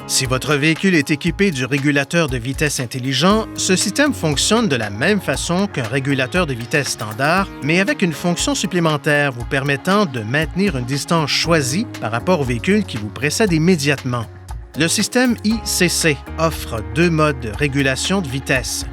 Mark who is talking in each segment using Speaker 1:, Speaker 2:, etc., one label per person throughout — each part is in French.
Speaker 1: Si votre véhicule est équipé du régulateur de vitesse intelligent, ce système fonctionne de la même façon qu'un régulateur de vitesse standard, mais avec une fonction supplémentaire vous permettant de maintenir une distance choisie par rapport au véhicule qui vous précède immédiatement. Le système ICC offre deux modes de régulation de vitesse.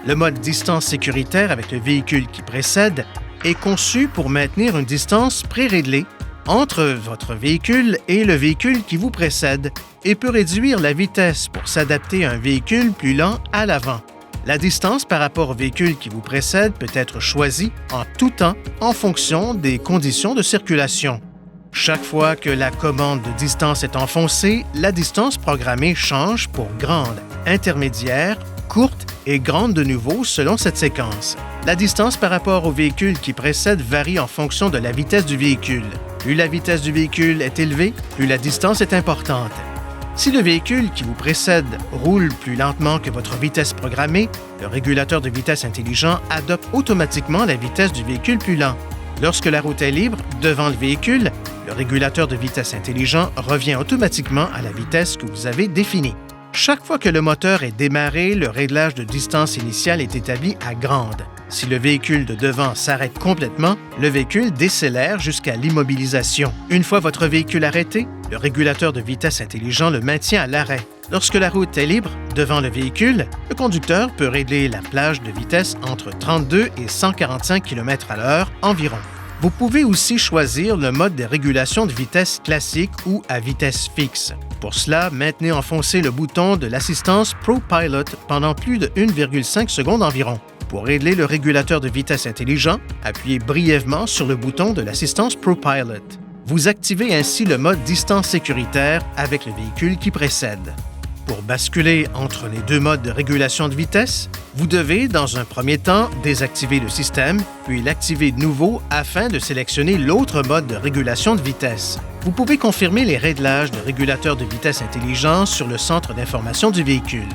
Speaker 1: Le mode distance sécuritaire avec le véhicule qui précède est conçu pour maintenir une distance pré-réglée entre votre véhicule et le véhicule qui vous précède et peut réduire la vitesse pour s'adapter à un véhicule plus lent à l'avant. La distance par rapport au véhicule qui vous précède peut être choisie en tout temps en fonction des conditions de circulation. Chaque fois que la commande de distance est enfoncée, la distance programmée change pour grande, intermédiaire, courte et grande de nouveau selon cette séquence. La distance par rapport au véhicule qui précède varie en fonction de la vitesse du véhicule. Plus la vitesse du véhicule est élevée, plus la distance est importante. Si le véhicule qui vous précède roule plus lentement que votre vitesse programmée, le régulateur de vitesse intelligent adopte automatiquement la vitesse du véhicule plus lent. Lorsque la route est libre devant le véhicule, le régulateur de vitesse intelligent revient automatiquement à la vitesse que vous avez définie. Chaque fois que le moteur est démarré, le réglage de distance initiale est établi à grande. Si le véhicule de devant s'arrête complètement, le véhicule décélère jusqu'à l'immobilisation. Une fois votre véhicule arrêté, le régulateur de vitesse intelligent le maintient à l'arrêt. Lorsque la route est libre devant le véhicule, le conducteur peut régler la plage de vitesse entre 32 et 145 km/h environ. Vous pouvez aussi choisir le mode de régulation de vitesse classique ou à vitesse fixe. Pour cela, maintenez enfoncé le bouton de l'assistance ProPilot pendant plus de 1,5 secondes environ. Pour régler le régulateur de vitesse intelligent, appuyez brièvement sur le bouton de l'assistance ProPilot. Vous activez ainsi le mode distance sécuritaire avec le véhicule qui précède. Pour basculer entre les deux modes de régulation de vitesse, vous devez, dans un premier temps, désactiver le système, puis l'activer de nouveau afin de sélectionner l'autre mode de régulation de vitesse. Vous pouvez confirmer les réglages de régulateur de vitesse intelligent sur le centre d'information du véhicule.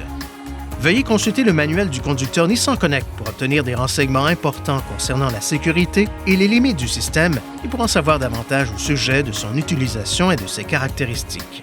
Speaker 1: Veuillez consulter le manuel du conducteur Nissan Connect pour obtenir des renseignements importants concernant la sécurité et les limites du système et pour en savoir davantage au sujet de son utilisation et de ses caractéristiques.